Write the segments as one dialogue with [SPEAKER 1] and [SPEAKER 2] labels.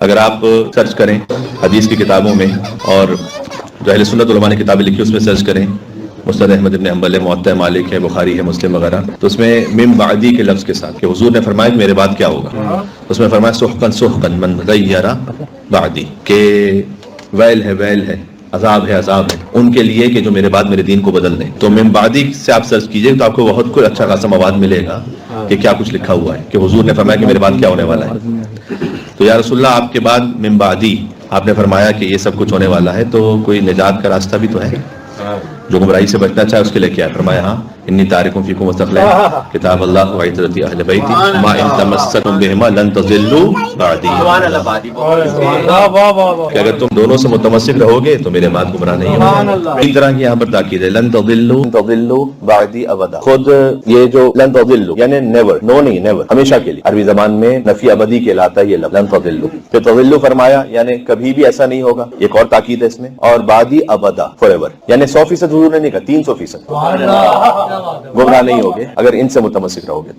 [SPEAKER 1] اگر آپ سرچ کریں حدیث کی کتابوں میں اور جو اہل سنت علماء نے کتابیں لکھی اس میں سرچ کریں، مسند احمد بن حنبل ہے، موطأ مالک ہے، بخاری ہے، مسلم وغیرہ، تو اس میں من بعدی کے لفظ کے ساتھ کہ حضور نے فرمایا کہ میرے بعد کیا ہوگا، اس میں فرمایا سحقن سحقن من غیر بعدی، کہ ویل ہے، عذاب ہے ان کے لیے کہ جو میرے بعد میرے دین کو بدل دیں۔ تو من بعدی سے آپ سرچ کیجئے تو آپ کو بہت کچھ اچھا خاصا مواد ملے گا کہ کیا کچھ لکھا ہوا ہے کہ حضور نے فرمایا کہ میرے بعد کیا ہونے والا ہے۔ تو یا رسول اللہ آپ کے بعد من بعدی آپ نے فرمایا کہ یہ سب کچھ ہونے والا ہے، تو کوئی نجات کا راستہ بھی تو ہے، جو گمراہی سے بچنا چاہے اس کے لیے کیا ہے؟ فرمایا ہاں انی تارک فیکم مستقلین کتاب اللہ و عترتی اہل بیتی ما ان تمسکتم بہما لن تضلوا بعدی، کہ اگر تم دونوں سے متمسک رہو گے تو میرے بعد گمراہ نہیں ہوگا۔ اس طرح کی یہاں پر تاکید ہے لن تضلوا بعدی ابدا۔ خود یہ جو لن تضلوا یعنی نیور، نو نہیں، نیور، ہمیشہ کے لیے، عربی زبان میں نفی ابدی کہلاتا ہے یہ لفظ لن تضلوا۔ پھر تضلوا فرمایا یعنی کبھی بھی ایسا نہیں ہوگا، ایک اور تاکید ہے اس میں، اور بعدی ابدا فار ایور، یعنی 100% حضور نے نہیں کہا 300% گمراہ نہیں ہوگے اگر ان سے متمسک رہو گے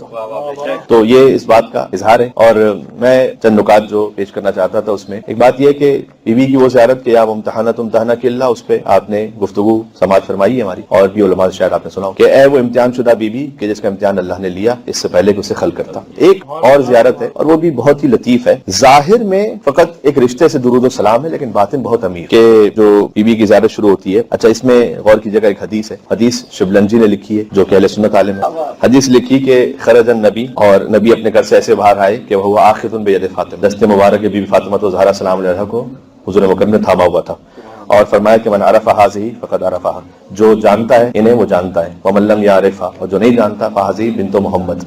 [SPEAKER 1] تو یہ اس بات کا اظہار ہے۔ اور میں چند نکات جو پیش کرنا چاہتا تھا اس میں ایک بات یہ کہ بی بی کی وہ زیارت کہ یا ممتحنہ کلّہ، اس پہ آپ نے گفتگو سماعت فرمائی ہے ہماری، اور بھی علماء شاید آپ نے سنا کہ اے وہ امتحان شدہ بی بی کہ جس کا امتحان اللہ نے لیا اس سے پہلے کہ اسے خلق کرتا۔ ایک اور زیارت ہے اور وہ بھی بہت ہی لطیف ہے، ظاہر میں فقط ایک رشتے سے درود و سلام ہے لیکن باطن بہت امیر، کہ جو بی بی کی زیارت شروع ہوتی ہے۔ اچھا اس میں غور کیجیے گا، ایک حدیث ہے، حدیث شبلنجی نے لکھی ہے جو کہ اہل سنت عالم ہے۔ حدیث لکھی کہ خرج النبی، اور نبی اپنے گھر سے ایسے باہر آئے کہ وہ آخذ بید فاطمہ، دست مبارک بی بی فاطمہ تو زہرا سلام علیہا کو حضور مکرم نے تھاما ہوا تھا، اور فرمایا کہ من عرف ہذہ فقد عرفھا، جو جانتا ہے انہیں وہ جانتا ہے، ومن لم یعرفھا، اور جو نہیں جانتا فہذہ بنت محمد،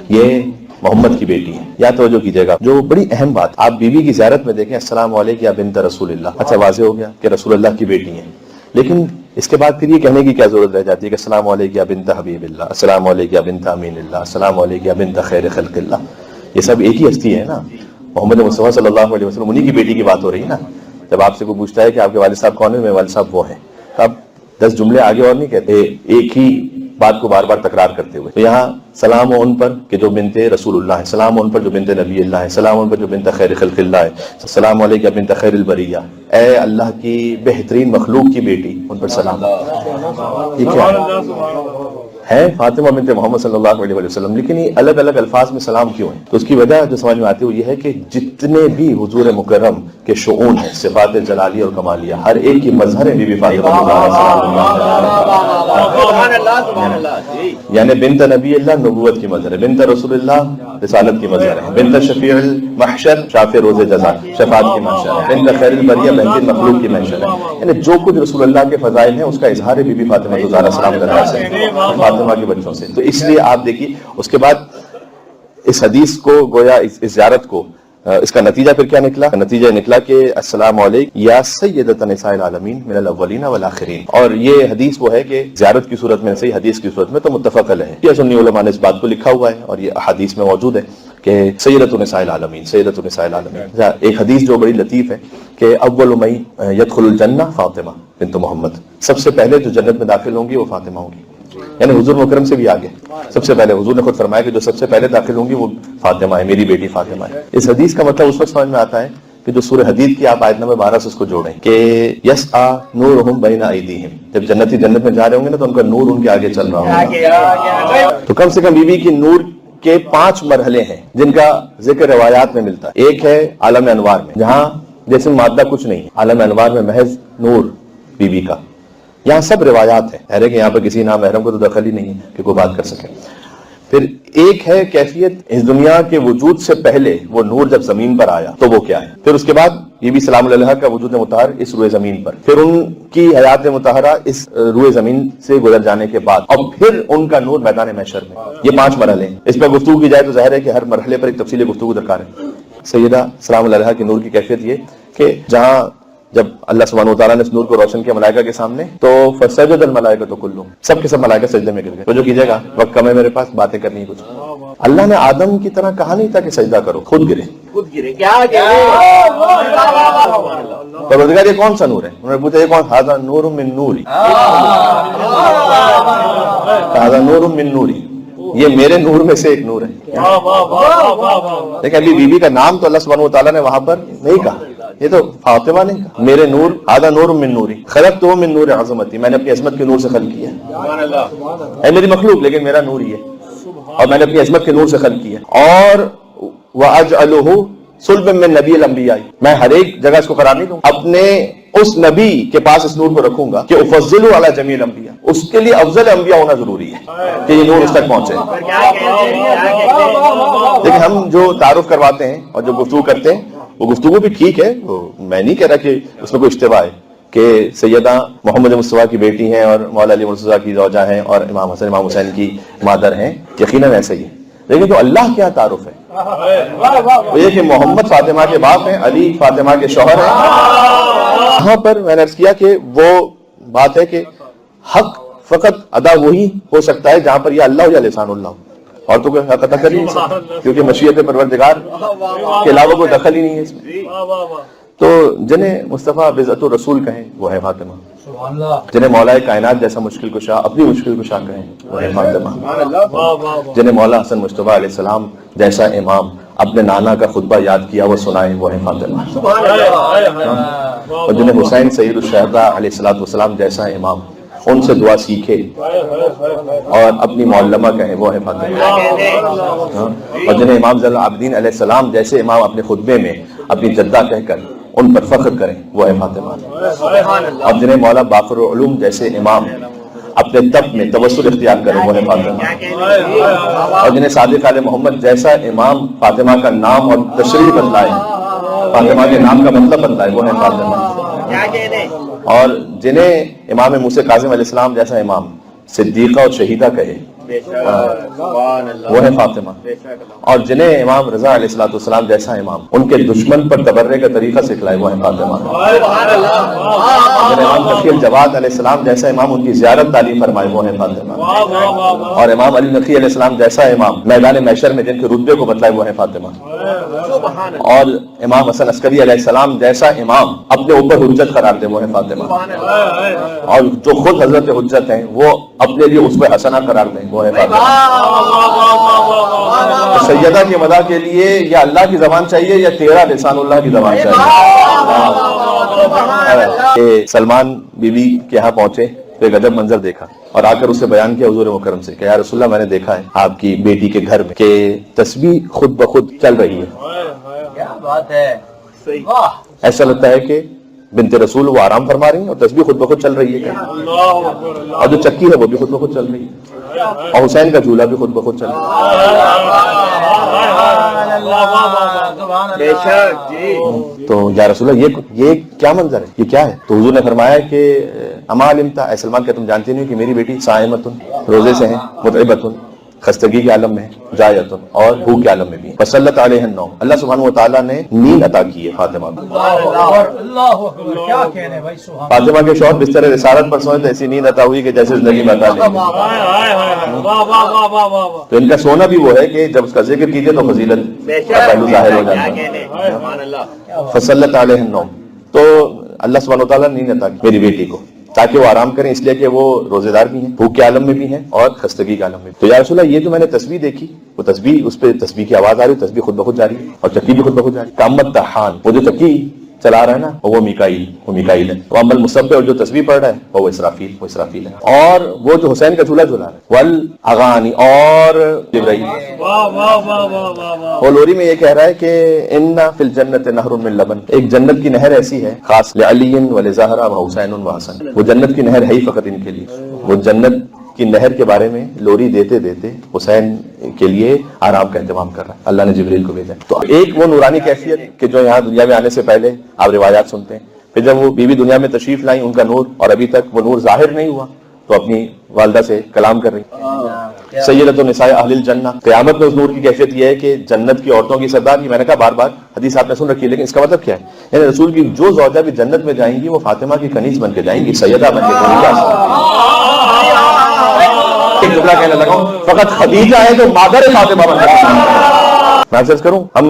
[SPEAKER 1] یہ محمد کی بیٹی ہے۔ یا توجہ کیجیے گا، جو بڑی اہم بات آپ بی بی کی زیارت میں دیکھیں، السلام علیک یا بنت رسول اللہ، اچھا واضح ہو گیا کہ رسول اللہ کی بیٹی ہیں، لیکن اس کے بعد پھر یہ کہنے کی کیا ضرورت رہ جاتی ہے کہ السلام علیک یا بنت حبیب اللہ، السلام علیک یا بنت امین اللہ، السلام علیک یا بنت خیر خلق اللہ، یہ سب ایک ہی ہستی ہے نا، محمد مصطفیٰ صلی اللہ علیہ وسلم، انہی کی بیٹی کی بات ہو رہی ہے نا۔ جب آپ سے کوئی پوچھتا ہے کہ آپ کے والد صاحب کون ہیں، میرے والد صاحب وہ ہیں، تو آپ 10 جملے آگے اور نہیں کہتے ایک ہی بات کو بار بار تکرار کرتے ہوئے۔ تو یہاں سلام ان پر کہ جو بنت رسول اللہ ہے، سلام ان پر جو بنت نبی اللہ ہے، سلام ان پر جو بنت خیر خلق اللہ ہے، السلام علیک یا بنت خیر البریہ، اے اللہ کی بہترین مخلوق کی بیٹی، ان پر سلام۔ یہ کیا ہے فاطمہ بنت محمد صلی اللہ علیہ وسلم، لیکن یہ الگ الگ الفاظ میں سلام کیوں ہیں؟ تو اس کی وجہ جو سمجھ میں آتی ہے وہ یہ ہے کہ جتنے بھی حضور مکرم کے شؤون ہیں، صفات جلالیہ اور کمالیہ، ہر ایک کی مظہر ہے بی بی فاطمہ، یعنی بنت نبی اللہ نبوت کی مظہر ہے، بنت رسول اللہ رسالت کی مظہر ہے، بنت شفیع المحشر شافع روز جزا شفاعت کی محشر ہے، بنت خیر البریہ بہترین مخلوق کی محشر ہے، یعنی جو کچھ رسول اللہ کے فضائل ہیں اس کا اظہار ہے بی بی فاطمہ الزہرا سلام اللہ سے، فاطمہ کے بچوں سے۔ تو اس لیے آپ دیکھیے اس کے بعد اس حدیث کو گویا اس زیارت کو، اس کا نتیجہ پھر کیا نکلا؟ نتیجہ نکلا کہ السلام علیک یا سیدۃ نساء العالمین من الاولین والآخرین، اور یہ حدیث وہ ہے کہ زیارت کی صورت میں صحیح حدیث کی صورت میں تو متفق علیہ ہے، یہ سنی علماء نے اس بات کو لکھا ہوا ہے اور یہ احادیث میں موجود ہے کہ سیدۃ نساء العالمین، سیدۃ نساء العالمین۔ ایک حدیث جو بڑی لطیف ہے کہ اول من یدخل الجنہ فاطمہ بنت محمد، سب سے پہلے جو جنت میں داخل ہوں گی وہ فاطمہ ہوں گی، یعنی حضور مکرم سے بھی آگے سب سے پہلے حضور نے خود فرمایا کہ جو سب سے پہلے داخل ہوں گی وہ فاطمہ ہے، میری بیٹی فاطمہ ہے۔ اس حدیث کا مطلب اس وقت سمجھ میں آتا ہے کہ جو سورہ حدید کی آپ آیت نمبر 12 سے اس کو جوڑیں کہ یسعی نورہم بین ایدیہم، جب جنتی جنت میں جا رہے ہوں گے نا تو ان کا نور ان کے آگے چل رہا ہوگا۔ تو کم سے کم بی بی کی نور کے 5 مرحلے ہیں جن کا ذکر روایات میں ملتا ہے۔ ایک ہے عالم انوار میں، جہاں جیسے مادہ کچھ نہیں، عالم انوار میں محض نور بی بی کا، یہاں سب روایات ہیں، ہے کہ یہاں پر کسی نامحرم کو تو دخل ہی نہیں ہے کہ کوئی بات کر سکے۔ پھر ایک ہے کیفیت اس دنیا کے وجود سے پہلے وہ نور جب زمین پر آیا تو وہ کیا ہے، پھر اس کے بعد یہ بھی سلام علیہ کا وجود مطہر اس روئے زمین پر، پھر ان کی حیات مطہرہ اس روئے زمین سے گزر جانے کے بعد، اور پھر ان کا نور میدان محشر میں۔ یہ 5 مرحلے ہیں، اس پر گفتگو کی جائے تو ظاہر ہے کہ ہر مرحلے پر ایک تفصیلی گفتگو درکار ہے۔ سیدہ سلام علیہ کی نور کی کیفیت یہ کہ جہاں جب اللہ سبحانہ وتعالیٰ نے اس نور کو روشن کیا ملائکہ کے سامنے تو فسجد الملائکۃ کلھم، سب کے سب ملائکہ سجدے میں گر گئے۔ تو جو کیجیے گا، وقت کم ہے میرے پاس، باتیں کرنی کچھ۔ اللہ نے آدم کی طرح کہا نہیں تھا کہ سجدہ کرو، خود گرے، کیا پروردگار یہ کون سا نور ہے؟ انہوں نے پوچھا یہ کون؟ ھذا نور من نوری، ھذا نور من نوری، یہ میرے نور میں سے ایک نور ہے. لیکن ابھی بیوی کا نام تو اللہ سبحانہ و تعالیٰ نے وہاں پر نہیں کہا, یہ تو فاطمہ نے کہا میرے نور آدھا نور من نوری خلقتہ من نور عظمتی, میں نے اپنی عظمت کے نور سے خلق کیا ہے میری مخلوق لیکن میرا نور ہی ہے, اور میں نے اپنی عظمت کے نور سے خلق کیا. اور وَأَجْعَلُهُ صُلْبًا مِّن نَبِيِّ الْأَنبِيَاءِ, میں ہر ایک جگہ اس کو قرار نہیں دوں, اپنے اس نبی کے پاس اس نور کو رکھوں گا کہ افضلوا علی جمیع الانبیاء, اس کے لیے افضل انبیاء ہونا ضروری ہے کہ یہ نور اس تک پہنچے. لیکن ہم جو تعارف کرواتے ہیں اور جو گفتگو کرتے ہیں وہ گفتگو بھی ٹھیک ہے, وہ میں نہیں کہہ رہا کہ اس میں کوئی اشتباہ ہے کہ سیدہ محمد مصطفیٰ کی بیٹی ہیں اور مولا علی مرتضیٰ کی زوجہ ہیں اور امام حسن امام حسین کی مادر ہیں, یقیناً ایسا ہی ہے. لیکن تو اللہ کیا تعارف ہے وہ یہ کہ محمد فاطمہ کے باپ ہیں, علی فاطمہ کے شوہر ہیں. یہاں پر میں نے عرض کیا کہ وہ بات ہے کہ حق فقط ادا وہی ہو سکتا ہے جہاں پر یا اللہ ہو یا لسان اللہ ہو, اور تو کوئی حق ادا کر نہیں سکتا کیونکہ مشیت پروردگار کے علاوہ کوئی دخل ہی نہیں ہے اس میں. تو جنہیں مصطفیٰ بذات الرسول کہیں وہ ہے فاطمہ, جنہیں مولا کائنات جیسا مشکل کشا اپنی مشکل کشا کہیں وہ ہے فاطمہ, جنہیں مولا حسن مصطفیٰ علیہ السلام جیسا امام اپنے نانا کا خطبہ یاد کیا وہ سنائے وہ ہے فاطمہ, اور جنہیں حسین سید الشہداء علیہ السلام جیسا امام ان سے دعا سیکھے اور اپنی معلمہ کہیں وہ ہے فاطمہ, اور جنہیں امام زین العابدین علیہ السلام جیسے امام اپنے خطبے میں اپنی جدہ کہہ کر ان پر فخر کریں وہ ہے فاطمہ, اور جنہیں مولا باقر العلوم جیسے امام اپنے تپ میں توسل اختیار کریں وہ ہے فاطمہ, اور جنہیں صادق آل محمد جیسا امام فاطمہ کا نام اور تشریح بتلائے, فاطمہ کے نام کا مطلب بتلائے وہ ہے فاطمہ, اور جنہیں امام موسیٰ کاظم علیہ السلام جیسا امام صدیقہ اور شہیدہ کہے وہ ہے فاطمہ, اور جنہیں امام رضا علیہ السلام جیسا امام ان کے دشمن پر تبرے کا طریقہ سکھلائے وہ ہے فاطمہ, جنہیں امام تقی الجواد علیہ السلام جیسا امام ان کی زیارت تعلیم فرمائے وہ ہے فاطمہ, اور امام علی نقی علیہ السلام جیسا امام میدان محشر میں جن کے رتبے کو بتلائے وہ ہے فاطمہ, اور امام حسن عسکری علیہ السلام جیسا امام اپنے اوپر حجت قرار دے وہ ہے فاطمہ, اور جو خود حضرت حجت ہیں وہ اپنے لیے اس پہ حسنہ قرار دیں وہ ہے فاطمہ. سیدہ کی مدح کے لیے یا اللہ کی زبان چاہیے یا تیرا لسان اللہ کی زبان چاہیے. سلمان بی بی کے یہاں پہنچے تو ایک عجب منظر دیکھا اور آ کر اس سے بیان کیا حضور مکرم سے کہ یا رسول اللہ میں نے دیکھا ہے آپ کی بیٹی کے گھر میں کہ تسبیح خود بخود چل رہی ہے. کیا بات ہے, ایسا لگتا ہے کہ بنت رسول وہ آرام فرما رہی ہیں اور تسبیح خود بخود چل رہی ہے, اور جو چکی ہے وہ بھی خود بخود چل رہی ہے, اور حسین کا جھولا بھی خود بخود چل رہا ہے. تو یا رسول اللہ یہ کیا منظر ہے, یہ کیا ہے؟ تو حضور نے فرمایا کہ اما علمتا, اے سلمان کیا تم جانتے نہیں کہ میری بیٹی صائمۃ روزے سے ہیں, متعبۃ خستگی کے عالم میں ہے, جائعۃ اور بھوک کے عالم میں بھی, فصلت علیہ النوم, اللہ سبحانہ و تعالیٰ نے نیند عطا کی ہے فاطمہ کو. فاطمہ کے شوہر بستر رسالت پر سوئے تو ایسی نیند عطا ہوئی کہ جیسے زندگی میں عطا نہیں. تو ان کا سونا بھی وہ ہے کہ جب اس کا ذکر کیجئے تو فضیلت کا پہلو ظاہر ہو جاتا ہے. فصلت علیہ النوم, تو اللہ سبحانہ و تعالیٰ نے نیند عطا کی میری بیٹی کو تاکہ وہ آرام کریں, اس لیے کہ وہ روزے دار بھی ہیں, بھوک کے عالم میں بھی ہیں اور خستگی کے عالم میں. تو یا رسول اللہ یہ جو میں نے تسبیح دیکھی وہ تسبیح, اس پہ تسبیح کی آواز آ رہی, تسبیح خود بخود جاری ہے اور چکی بھی خود بخود جاری. کامت تحان, وہ جو چکی چلا رہا ہے نا وہ میکائیل ہے. وامل مصبح, اور جو تسبیح پڑھ رہا ہے وہ اسرافیل ہے. اور وہ جو حسین کا جھولا جھولا رہا ہے والاغانی, اور جبرائیل. وہ لوری میں یہ کہہ رہا ہے کہ ان فی الجنت نہر من لبن, ایک جنت کی نہر ایسی ہے خاص لعلی ولزہرا وحسین وحسن, وہ جنت کی نہر ہے ہی فقط ان کے لیے. وہ جنت کی نہر کے بارے میں لوری دیتے دیتے حسین کے لیے آرام کا انتظام کر رہا ہے, اللہ نے جبریل کو بھیجا. تو ایک وہ نورانی کیفیت کہ جو یہاں دنیا میں آنے سے پہلے آپ روایات سنتے ہیں, پھر جب وہ بیوی دنیا میں تشریف لائیں ان کا نور, اور ابھی تک وہ نور ظاہر نہیں ہوا تو اپنی والدہ سے کلام کر رہی. سیدۃ النساء اہل الجنہ, قیامت میں اس نور کی کیفیت یہ ہے کہ جنت کی عورتوں کی سردار کی, میں نے کہا بار بار حدیث آپ نے سن رکھی ہے, لیکن اس کا مطلب کیا ہے؟ یعنی رسول کی جو زوجہ بھی جنت میں جائیں گی وہ فاطمہ کی کنیز بن کے جائیں گی, سیدہ بن کے. ایک جملہ کہنے لگا ہوں, فقط خدیجہ ہے تو مادر فاطمہ بن جائے. میں عرض کروں, ہم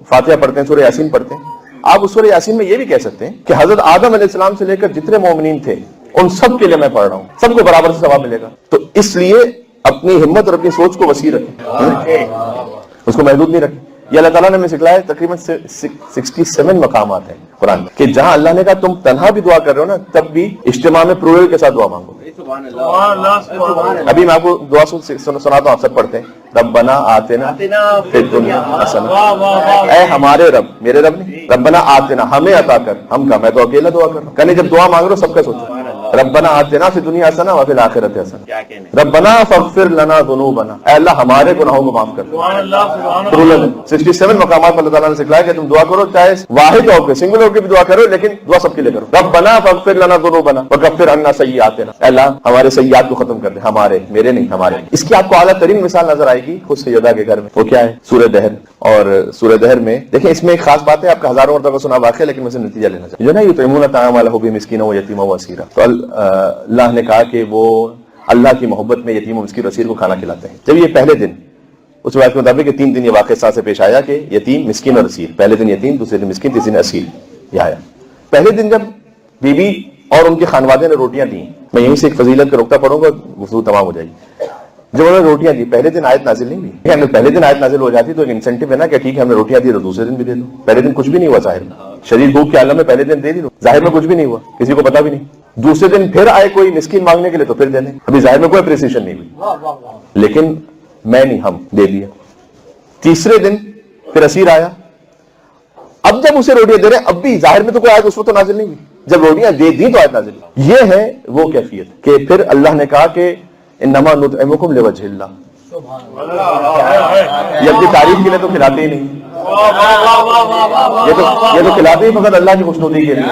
[SPEAKER 1] فاتحہ پڑھتے ہیں, سورہ یاسین پڑھتے ہیں, آپ اس سورہ یاسین میں یہ بھی کہہ سکتے ہیں کہ حضرت آدم علیہ السلام سے لے کر جتنے مومنین تھے ان سب کے لیے میں پڑھ رہا ہوں, سب کو برابر سے ثواب ملے گا. تو اس لیے اپنی ہمت اور اپنی سوچ کو وسیع رکھیں، اس کو محدود نہیں رکھیں. یہ اللہ تعالیٰ نے ہمیں سکھلایا. تقریباً 67 مقامات ہیں قرآن میں کہ جہاں اللہ نے کہا تم تنہا بھی دعا کر رہے ہو نا تب بھی اجتماع میں پلورل کے ساتھ دعا مانگو. ابھی میں آپ کو دعا سناتا ہوں، آپ سب پڑھتے ہیں. ربنا آتنا فی الدنیا حسنہ، اے ہمارے رب، میرے رب نہیں، ربنا آتنا، ہمیں عطا کر. ہم کا میں تو اکیلا دعا کر رہا ہوں. کہنے جب دعا مانگ رہے ہو سب کا سوچو. ربنا آتنا فی الدنیا حسنہ وفی الآخرۃ حسنہ، ربنا فاغفر لنا ذنوبنا، اے اللہ ہمارے گناہوں کو معاف کر. 67 مقامات پر اللہ تعالیٰ نے سکھلایا کہ تم دعا کرو، چاہے واحد ہو کے سنگل ہو کے بھی دعا کرو، لیکن دعا سب کے لیے کرو. ربنا فاغفر لنا ذنوبنا وکفر عنا سیئاتنا، اے اللہ ہمارے سیئات کو ختم کر دے، ہمارے، میرے نہیں، ہمارے. اس کی آپ کو اعلیٰ ترین مثال نظر آئے گی خود سیدہ کے گھر میں. وہ کیا ہے؟ سورہ دہر. اور سورہ دہر میں دیکھیں اس میں ایک خاص بات ہے، آپ کا ہزاروں مرتبہ سنا واقعہ لیکن میں سے نتیجہ لینا چاہتا ہوں. جو نا یطعمون الطعام علی حبہ مسکینا ویتیما واسیرا، تو اللہ نے کہا کہ وہ اللہ کی محبت میں یتیم و مسکین اور اسیر کو کھانا کھلاتے ہیں. جب یہ پہلے دن، اس روایت کے مطابق کہ 3 دن یہ واقعہ ساتھ سے پیش آیا کہ یتیم، مسکین اور اسیر. پہلے دن یتیم، دوسرے دن مسکین، تیسرے دن اسیر. یہ آیا پہلے دن جب بی بی اور ان کے خانوادے نے روٹیاں دیں. میں یہیں سے ایک فضیلت کا نقطہ پڑھوں گا، گفتگو تمام ہو جائے گی. جب انہوں نے روٹیاں دی پہلے دن آیت نازل نہیں ہوئی. ہمیں پہلے دن آیت نازل ہو جاتی تو ایک انسینٹیو ہے نا کہ ٹھیک ہے ہم نے روٹیاں دی تو دوسرے دن بھی دے دو. پہلے دن کچھ بھی نہیں ہوا ظاہر میں، شدید بھوک کے عالم میں پہلے دن دے دی، ظاہر میں کچھ بھی نہیں ہوا، کسی کو پتا بھی نہیں. دوسرے دن پھر آئے کوئی مسکین مانگنے کے لیے تو پھر دے دیں. ابھی ظاہر میں کوئی اپریسیشن نہیں ہوئی، لیکن میں نہیں، ہم دے دیا. تیسرے دن پھر اسیر آیا. اب جب اسے روٹیاں دے رہے ہیں اب بھی ظاہر میں تو کوئی آیت اس وقت تو نازل نہیں ہوئی. جب روٹیاں دے دی تو آیت نازل ہوئی. یہ ہے وہ کیفیت کہ پھر اللہ نے کہا کہ انما نطعمکم لوجہ اللہ. یہ اپنی تعریف کے لیے تو کھلاتے ہی نہیں، یہ تو کھلاتے ہی فقط اللہ کی خوشنودی کے لیے.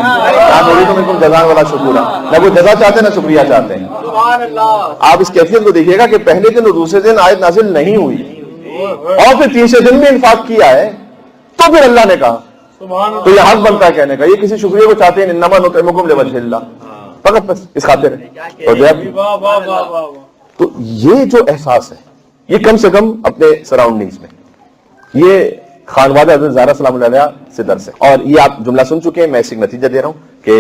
[SPEAKER 1] تم جزاء ولا شکورا، نہ کوئی جزا چاہتے ہیں نہ شکریہ چاہتے ہیں. آپ اس کیفیت کو دیکھیے گا کہ پہلے دن اور دوسرے دن آیت نازل نہیں ہوئی اور پھر تیسرے دن بھی انفاق کیا ہے تو پھر اللہ نے کہا. تو یہ حق بنتا ہے کہنے کا، یہ کسی شکریہ کو چاہتے ہیں انما نطعمکم لوجہ اللہ، فقط بس اس خاطر ہے. تو یہ جو احساس ہے یہ کم سے کم اپنے سراؤنڈنگز میں، یہ خانوادہ حضرت زہرا سلام اللہ علیہا سے درس ہے. اور یہ آپ جملہ سن چکے ہیں، میں اس ایک نتیجہ دے رہا ہوں کہ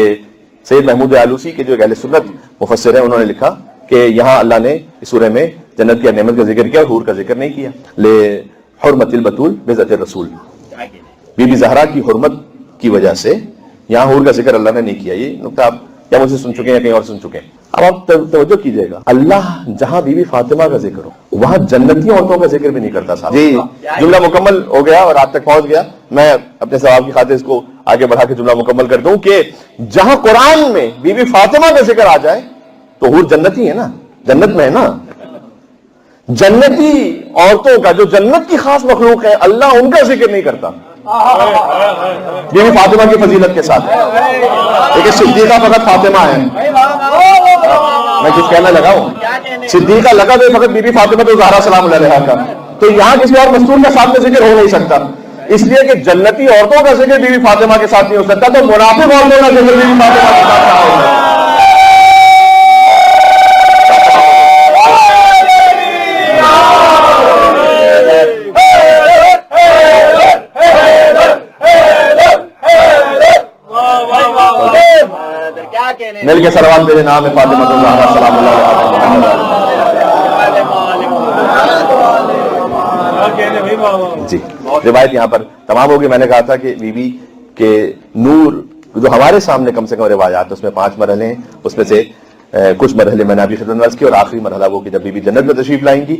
[SPEAKER 1] سید محمود آلوسی کے جو اہل سنت مفسر ہیں انہوں نے لکھا کہ یہاں اللہ نے اس سورہ میں جنت کی نعمت کا ذکر کیا اور حور کا ذکر نہیں کیا. لے حرمت البتول بذات الرسول، بی بی زہرا کی حرمت کی وجہ سے یہاں حور کا ذکر اللہ نے نہیں کیا. یہ نقطہ آپ یا مجھ سے سن چکے ہیں یا کہیں اور سن چکے ہیں. اب آپ توجہ کیجئے گا، اللہ جہاں بی بی فاطمہ کا ذکر ہو وہاں جنتی عورتوں کا ذکر بھی نہیں کرتا صاحب. جی جملہ مکمل ہو گیا اور آپ تک پہنچ گیا. میں اپنے ثواب کی خاطر اس کو آگے بڑھا کے جملہ مکمل کر دوں کہ جہاں قرآن میں بی بی فاطمہ کا ذکر آ جائے تو حور جنتی ہے نا، جنت میں ہے نا. جنتی عورتوں کا جو جنت کی خاص مخلوق ہے اللہ ان کا ذکر نہیں کرتا بی بی فاطمہ کی فضیلت کے ساتھ. لیکن صدیقہ فقط فاطمہ ہے. میں کچھ کہنا لگا ہوں، صدیقہ لقب ہے فقط بی بی فاطمہ تو زہرا سلام اللہ علیہا کا. تو یہاں کسی اور مستور کا ساتھ میں ذکر ہو نہیں سکتا، اس لیے کہ جنتی عورتوں کا ذکر بی بی فاطمہ کے ساتھ نہیں ہو سکتا. تو منافق عورتوں کا ذکر بی بی فاطمہ کے ساتھ نہ ہوگا. مل کے سلوات میرے نام ہے فاطمہ الزہرا سلام اللہ علیہا. جی روایت یہاں پر تمام ہوگی. میں نے کہا تھا کہ بی بی کے نور جو ہمارے سامنے کم سے کم روایات اس میں 5 مرحلے ہیں، اس میں سے کچھ مرحلے میں نے ابھی خدمت عرض کی اور آخری مرحلہ وہ کہ جب بی بی جنت میں تشریف لائیں گی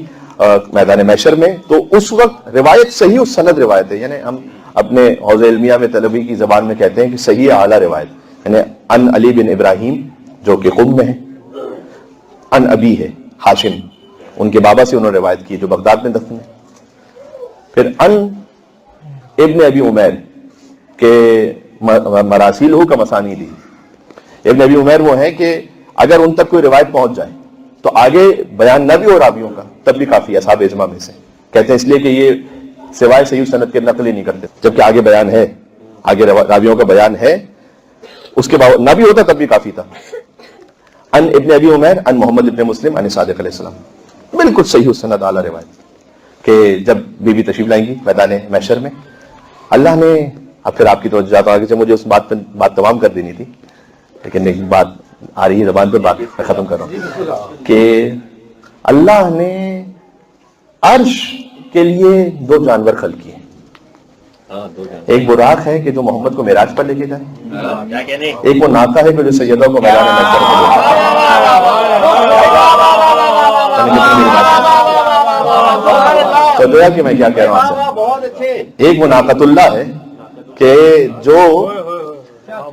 [SPEAKER 1] میدان محشر میں تو اس وقت روایت صحیح اس سند روایت ہے. یعنی ہم اپنے حوض علمیہ میں طلبی کی زبان میں کہتے ہیں کہ صحیح اعلیٰ روایت، یعنی ان علی بن ابراہیم جو کہ قم میں ہے، ان ابی ہے ہاشم، ان کے بابا سے انہوں نے روایت کی جو بغداد میں دفن ہے. پھر ان ابن ابی عمیر کے مراسیل ہو کا مسانی دی. ابن ابی عمیر وہ ہیں کہ اگر ان تک کوئی روایت پہنچ جائے تو آگے بیان نہ بھی ہو راویوں کا تب بھی کافی ہے. اصحاب اجماع میں سے کہتے ہیں اس لیے کہ یہ سوائے صحیح سند کے نقل ہی نہیں کرتے، جبکہ آگے بیان ہے، آگے راویوں کا بیان ہے، اس کے بعد نہ بھی ہوتا تب بھی کافی تھا. ان ابن ابی عمیر ان محمد ابن مسلم ان صادق علیہ السلام، بالکل صحیح السند اعلیٰ روایت کہ جب بی بی تشریف لائیں گی میدان محشر میں اللہ نے، اب پھر آپ کی توجہ آگے سے مجھے اس بات تمام کر دینی تھی لیکن ایک بات آ رہی ہے زبان پر، بات میں ختم کر رہا ہوں کہ اللہ نے عرش کے لیے دو جانور خلق کیے. ایک براق ہے کہ جو محمد کو معراج پر لے کے جائے, ایک وہ ناقہ ہے کہ جو سیدوں کو میدان محشر پر لے کے جائے. تو گویا کہ میں کیا کہہ رہا ہوں, ایک وہ ناقۃ اللہ ہے کہ جو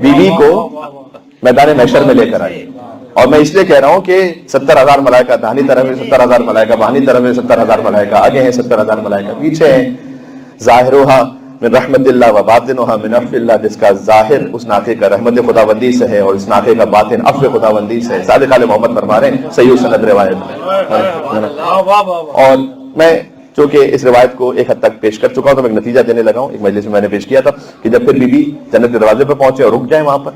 [SPEAKER 1] بیوی کو میدان محشر میں لے کر آئے. اور میں اس لیے کہہ رہا ہوں کہ 70,000 ملائکہ داہنی طرف ہے, 70,000 ملائکہ بائیں طرف ہے, 70,000 ملائکہ آگے ہیں, 70,000 ملائکہ پیچھے ہیں. ظاہرها من رحمت اللہ و باطنها من عفو اللہ, جس کا ظاہر اس ناقے کا رحمت خداوندی سے ہے اور اس ناقے کا باطن عفو خداوندی سے ہے. صادق آل محمد فرما رہے ہیں, صحیح سند روایت. اور میں چونکہ اس روایت کو ایک حد تک پیش کر چکا ہوں تو میں ایک نتیجہ دینے لگا ہوں. ایک مجلس میں نے پیش کیا تھا کہ جب پھر بی بی جنت کے دروازے پر پہنچے اور رک جائیں وہاں پر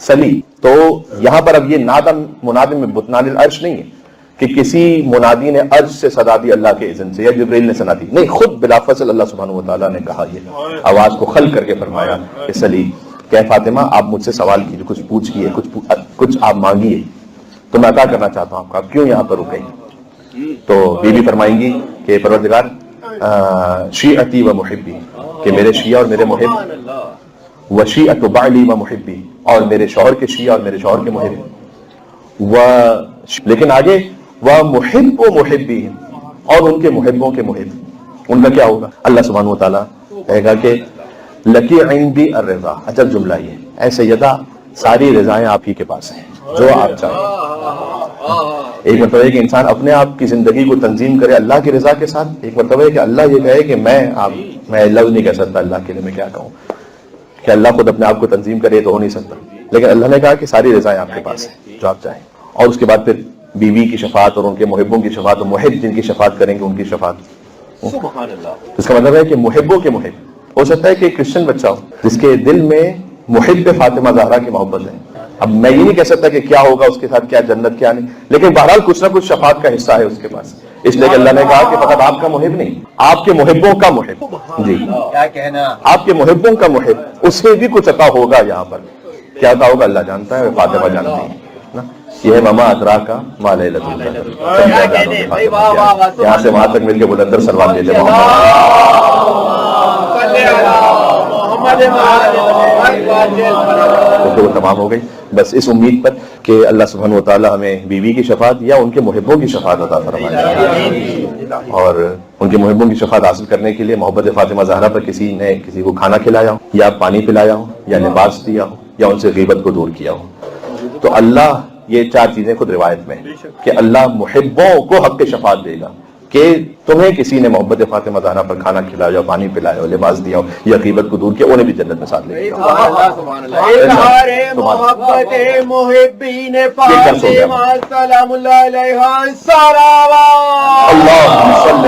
[SPEAKER 1] سلی, تو یہاں پر اب یہ نادم منادم میں بطنان العرش نہیں ہے کہ کسی منادی نے عرش سے صدا دی اللہ کے اذن سے یا جبریل نے صدا دی, نہیں, خود بلافصل اللہ سبحانہ وتعالیٰ نے کہا, یہ آواز کو خلق کر کے فرمایا کہ سلی کہ فاطمہ آپ مجھ سے سوال کیجیے, کچھ پوچھیے, کچھ آپ مانگیے تو میں عطا کرنا چاہتا ہوں آپ کو, آپ کیوں یہاں پر رک گئی. تو بیوی فرمائیں گی کہ پروردگار شیعتی و محبی, کہ میرے شیعہ اور میرے محب, وشیعت بعلی و محبی, اور میرے شوہر کے شیعہ اور میرے شوہر کے محب, لیکن آگے ومحب و محبی, اور ان کے محبوں کے محب, ان کا کیا ہوگا. اللہ سبحانہ وتعالیٰ کہے گا کہ لکی عندی الرضا. عجب جملہ یہ, اے سیدہ ساری رضائیں آپ ہی کے پاس ہیں, جو آپ چاہیں. ایک مرتبہ ہے کہ انسان اپنے آپ کی زندگی کو تنظیم کرے اللہ کی رضا کے ساتھ, ایک مرتبہ ہے کہ اللہ یہ کہے کہ میں لفظ نہیں کہہ سکتا اللہ کے لیے, میں کیا کہوں کہ اللہ خود اپنے آپ کو تنظیم کرے تو ہو نہیں سکتا, لیکن اللہ نے کہا کہ ساری رضائیں آپ کے پاس ہیں, جو آپ چاہیں. اور اس کے بعد پھر بیوی کی شفاعت اور ان کے محبوں کی شفاعت, اور محب جن کی شفاعت کریں گے ان کی شفاعت. سبحان اللہ. اس کا مطلب ہے کہ محبوں کے محب. ہو سکتا ہے کہ ایک کرسچن بچہ ہو جس کے دل میں محب فاطمہ زہرا کی محبت ہے. اب میں یہ نہیں کہہ سکتا کہ کیا ہوگا اس کے ساتھ, کیا جنت کیا نہیں, لیکن بہرحال کچھ نہ کچھ شفاعت کا حصہ ہے اس کے پاس. اس لیے کہ اللہ نے کہا کہ فقط آپ کا محب نہیں, آپ کے محبوں کا محب. جی کیا کہنا, آپ کے محبوں کا محب, اس سے بھی کچھ عطا ہوگا یہاں پر. کیا عطا ہوگا اللہ جانتا ہے, فاطمہ جانتی ہے. یہ ہے مما ادرا کا مال لطف, یہاں سے وہاں تک مل کے بلندر سلوات دیتے تو وہ تمام ہو گئی. بس اس امید پر کہ اللہ سبحانہ وتعالی ہمیں بیوی کی شفاعت یا ان کے محبوں کی شفاعت عطا فرمائے, اور ان کے محبوں کی شفاعت حاصل کرنے کے لیے محبت فاطمہ زہرا پر کسی نے کسی کو کھانا کھلایا ہو, یا پانی پلایا ہو, یا لباس دیا ہو, یا ان سے غیبت کو دور کیا ہو. تو اللہ یہ چار چیزیں خود روایت میں کہ اللہ محبوں کو حق شفاعت دے گا کہ تمہیں کسی نے محبت فاطمہ زہرا پر کھانا کھلایا ہو, پانی پلایا ہو, لباس دیا ہو, یا غیبت کو دور کیا, انہیں بھی جنت میں ساتھ لے گا. اللہ